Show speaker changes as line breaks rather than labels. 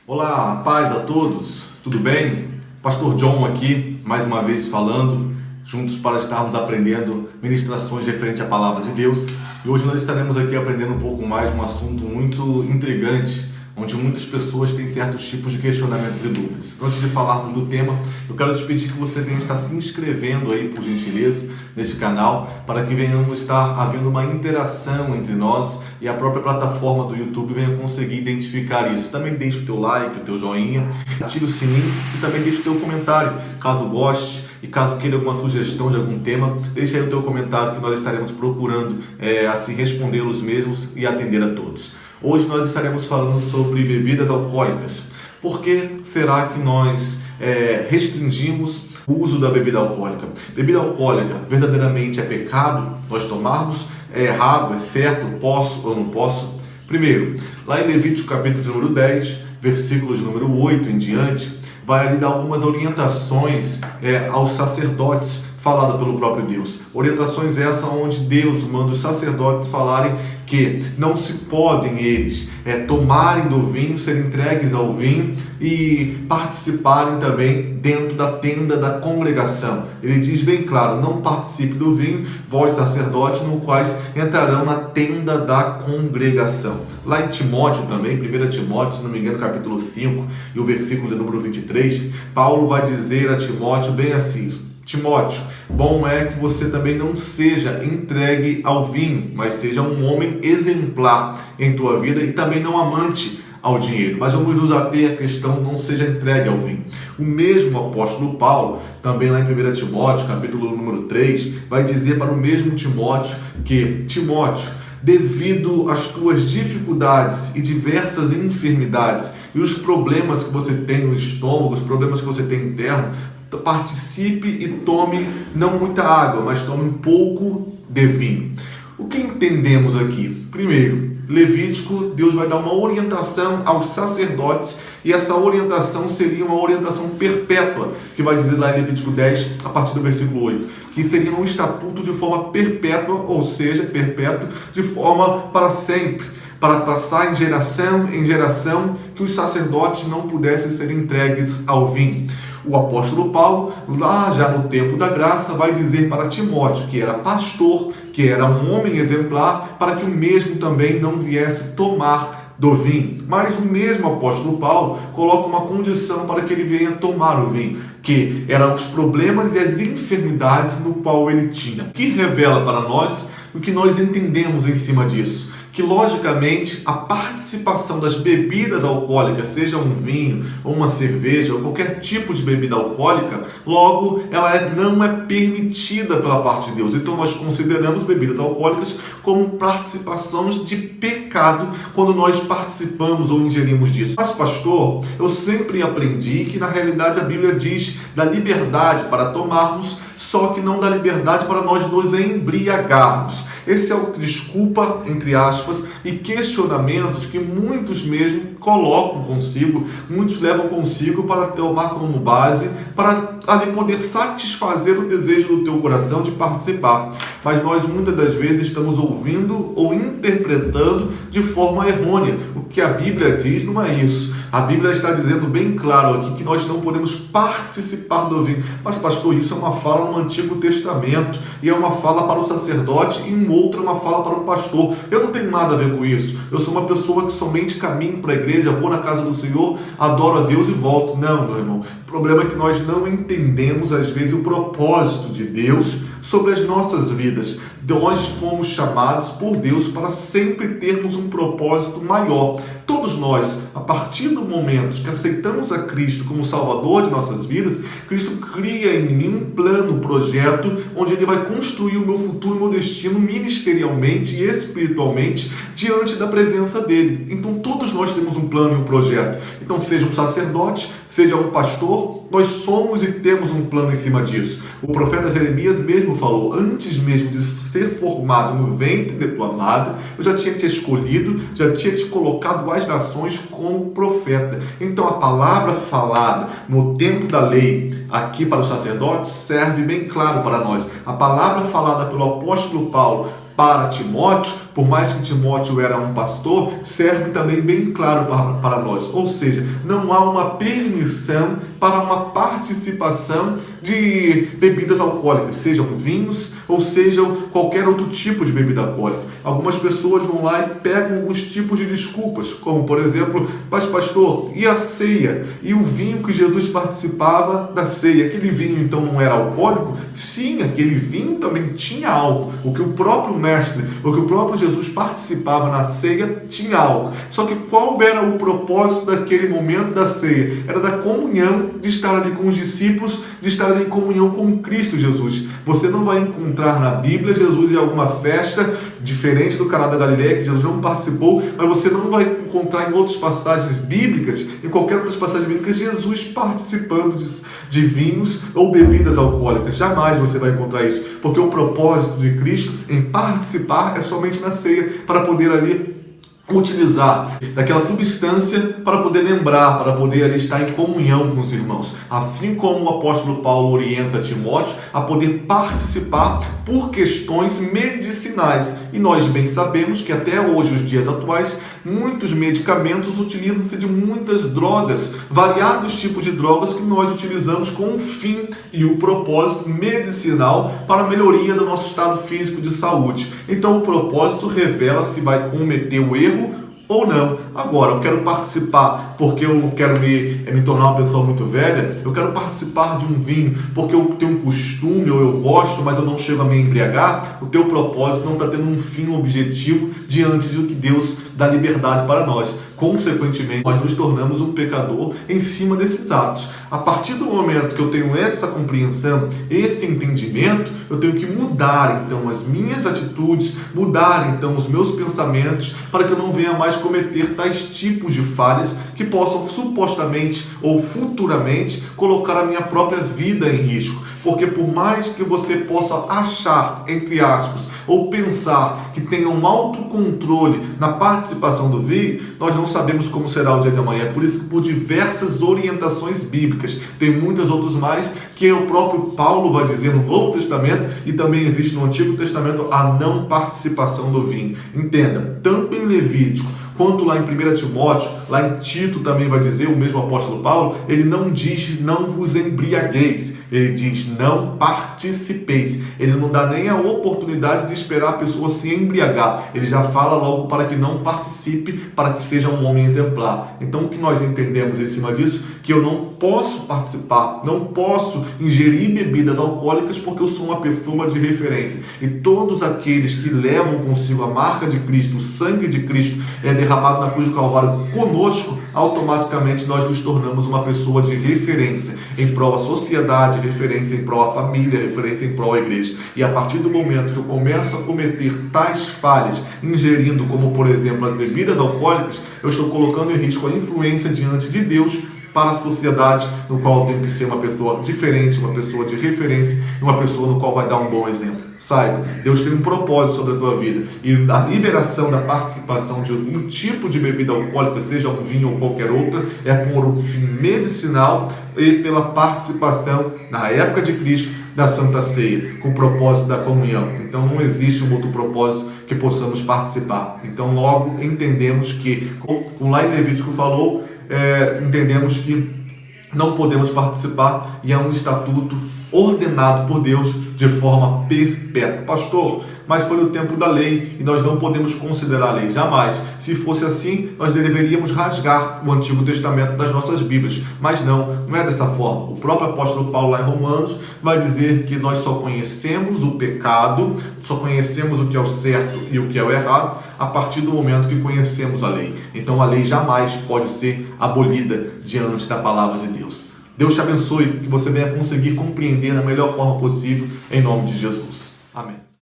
Olá, paz a todos, tudo bem? Pastor John aqui, mais uma vez falando, juntos para estarmos aprendendo ministrações referente à Palavra de Deus. E hoje nós estaremos aqui aprendendo um pouco mais de um assunto muito intrigante, onde muitas pessoas têm certos tipos de questionamentos e dúvidas. Antes de falarmos do tema, eu quero te pedir que você venha estar se inscrevendo aí, por gentileza, nesse canal, para que venhamos estar havendo uma interação entre nós e a própria plataforma do YouTube venha conseguir identificar isso. Também deixe o teu like, o teu joinha, ative o sininho e também deixe o teu comentário, caso goste. E caso queira alguma sugestão de algum tema, deixe aí o teu comentário que nós estaremos procurando assim responder os mesmos e atender a todos. Hoje nós estaremos falando sobre bebidas alcoólicas. Por que será que nós restringimos o uso da bebida alcoólica? Bebida alcoólica verdadeiramente é pecado nós tomarmos? É errado? É certo? Posso ou não posso? Primeiro, lá em Levítico capítulo de número 10, versículos de número 8 em diante, vai ali dar algumas orientações aos sacerdotes, falado pelo próprio Deus. Orientações essas onde Deus manda os sacerdotes falarem que não se podem eles tomarem do vinho, serem entregues ao vinho e participarem também dentro da tenda da congregação. Ele diz bem claro, não participe do vinho, vós sacerdotes, no quais entrarão na tenda da congregação. Lá em Timóteo também, 1 Timóteo, se não me engano, capítulo 5 e o versículo de número 23, Paulo vai dizer a Timóteo bem assim: Timóteo, bom é que você também não seja entregue ao vinho, mas seja um homem exemplar em tua vida e também não amante ao dinheiro. Mas vamos nos ater à questão não seja entregue ao vinho. O mesmo apóstolo Paulo, também lá em 1 Timóteo, capítulo número 3, vai dizer para o mesmo Timóteo que, Timóteo, devido às tuas dificuldades e diversas enfermidades e os problemas que você tem no estômago, os problemas que você tem interno, participe e tome não muita água, mas tome um pouco de vinho. O que entendemos aqui? Primeiro, Levítico, Deus vai dar uma orientação aos sacerdotes e essa orientação seria uma orientação perpétua, que vai dizer lá em Levítico 10, a partir do versículo 8, que seria um estatuto de forma perpétua, ou seja, perpétuo, de forma para sempre, para passar em geração, que os sacerdotes não pudessem ser entregues ao vinho. O apóstolo Paulo, lá já no tempo da graça, vai dizer para Timóteo, que era pastor, que era um homem exemplar, para que o mesmo também não viesse tomar do vinho. Mas o mesmo apóstolo Paulo coloca uma condição para que ele venha tomar o vinho, que eram os problemas e as enfermidades no qual ele tinha. Que revela para nós o que nós entendemos em cima disso. Que, logicamente, a participação das bebidas alcoólicas, seja um vinho, ou uma cerveja, ou qualquer tipo de bebida alcoólica, logo, ela não é permitida pela parte de Deus. Então, nós consideramos bebidas alcoólicas como participações de pecado quando nós participamos ou ingerimos disso. Mas, pastor, eu sempre aprendi que, na realidade, a Bíblia diz da liberdade para tomarmos, só que não da liberdade para nós nos embriagarmos. Esse é o desculpa, entre aspas, e questionamentos que muitos mesmo colocam consigo, muitos levam consigo para tomar como base, para ali poder satisfazer o desejo do teu coração de participar. Mas nós muitas das vezes estamos ouvindo ou interpretando de forma errônea. O que a Bíblia diz não é isso. A Bíblia está dizendo bem claro aqui que nós não podemos participar do vinho. Mas, pastor, isso é uma fala no Antigo Testamento e é uma fala para o sacerdote e outra é uma fala para um pastor. Eu não tenho nada a ver com isso. Eu sou uma pessoa que somente caminho para a igreja, vou na casa do Senhor, adoro a Deus e volto. Não, meu irmão. O problema é que nós não entendemos, às vezes, o propósito de Deus sobre as nossas vidas. Nós fomos chamados por Deus para sempre termos um propósito maior. Todos nós, a partir do momento que aceitamos a Cristo como Salvador de nossas vidas, Cristo cria em mim um plano, um projeto, onde Ele vai construir o meu futuro, o meu destino ministerialmente e espiritualmente diante da presença dEle. Então todos nós temos um plano e um projeto. Então seja um sacerdote, seja um pastor, nós somos e temos um plano em cima disso. O profeta Jeremias mesmo falou, antes mesmo de ser formado no ventre de tua amada, eu já tinha te escolhido, já tinha te colocado às nações como profeta. Então a palavra falada no tempo da lei, aqui para os sacerdotes, serve bem claro para nós. A palavra falada pelo apóstolo Paulo para Timóteo, por mais que Timóteo era um pastor, serve também bem claro para nós. Ou seja, não há uma permissão para uma participação de bebidas alcoólicas, sejam vinhos ou sejam qualquer outro tipo de bebida alcoólica. Algumas pessoas vão lá e pegam alguns tipos de desculpas, como por exemplo, mas pastor, e a ceia? E o vinho que Jesus participava da ceia? Aquele vinho então não era alcoólico? Sim, aquele vinho também tinha álcool. O que o próprio mestre, o que o próprio Jesus participava na ceia tinha álcool. Só que qual era o propósito daquele momento da ceia? Era da comunhão, de estar ali com os discípulos, de estar ali em comunhão com Cristo Jesus. Você não vai encontrar na Bíblia Jesus em alguma festa diferente do Caná da Galileia, que Jesus não participou, mas você não vai encontrar em outras passagens bíblicas, em qualquer outras passagens bíblicas, Jesus participando de vinhos ou bebidas alcoólicas. Jamais você vai encontrar isso, porque o propósito de Cristo em participar é somente na ceia, para poder ali utilizar daquela substância para poder lembrar, para poder ali estar em comunhão com os irmãos. Assim como o apóstolo Paulo orienta Timóteo a poder participar por questões medicinais. E nós bem sabemos que até hoje, os dias atuais, muitos medicamentos utilizam-se de muitas drogas, variados tipos de drogas que nós utilizamos com o fim e o propósito medicinal para a melhoria do nosso estado físico de saúde. Então o propósito revela se vai cometer o erro ou não. Agora, eu quero participar porque eu quero me tornar uma pessoa muito velha, eu quero participar de um vinho porque eu tenho um costume ou eu gosto, mas eu não chego a me embriagar. O teu propósito não está tendo um fim objetivo diante do que Deus dá liberdade para nós. Consequentemente, nós nos tornamos um pecador em cima desses atos. A partir do momento que eu tenho essa compreensão, esse entendimento, eu tenho que mudar então as minhas atitudes, mudar então os meus pensamentos, para que eu não venha mais cometer tais tipos de falhas que possam supostamente ou futuramente colocar a minha própria vida em risco. Porque por mais que você possa achar, entre aspas, ou pensar que tenha um autocontrole na participação do vinho, nós não sabemos como será o dia de amanhã. É por isso que, por diversas orientações bíblicas, tem muitas outras mais que o próprio Paulo vai dizer no Novo Testamento, e também existe no Antigo Testamento a não participação do vinho. Entenda, tanto em Levítico quanto lá em 1 Timóteo, lá em Tito também vai dizer, o mesmo apóstolo Paulo, ele não diz não vos embriagueis, ele diz não participeis. Ele não dá nem a oportunidade de esperar a pessoa se embriagar, ele já fala logo para que não participe, para que seja um homem exemplar. Então o que nós entendemos em cima disso? Que eu não posso participar, não posso ingerir bebidas alcoólicas porque eu sou uma pessoa de referência. E todos aqueles que levam consigo a marca de Cristo, o sangue de Cristo é derramado na cruz do Calvário conosco, automaticamente nós nos tornamos uma pessoa de referência em prol da sociedade, referência em prol da família, referência em prol da igreja. E a partir do momento que eu começo a cometer tais falhas, ingerindo como por exemplo as bebidas alcoólicas, eu estou colocando em risco a influência diante de Deus para a sociedade, no qual eu tenho que ser uma pessoa diferente, uma pessoa de referência, uma pessoa no qual vai dar um bom exemplo. Saiba, Deus tem um propósito sobre a tua vida, e a liberação da participação de um tipo de bebida alcoólica, seja um vinho ou qualquer outra, é por um fim medicinal e pela participação, na época de Cristo, da Santa Ceia, com o propósito da comunhão. Então não existe um outro propósito que possamos participar. Então logo entendemos que, como lá em Levítico falou, entendemos que não podemos participar, e é um estatuto ordenado por Deus de forma perpétua. Pastor, mas foi no tempo da lei e nós não podemos considerar a lei. Jamais. Se fosse assim, nós deveríamos rasgar o Antigo Testamento das nossas Bíblias. Mas não é dessa forma. O próprio apóstolo Paulo lá em Romanos vai dizer que nós só conhecemos o pecado, só conhecemos o que é o certo e o que é o errado a partir do momento que conhecemos a lei. Então a lei jamais pode ser abolida diante da palavra de Deus. Deus te abençoe, que você venha conseguir compreender da melhor forma possível, em nome de Jesus. Amém.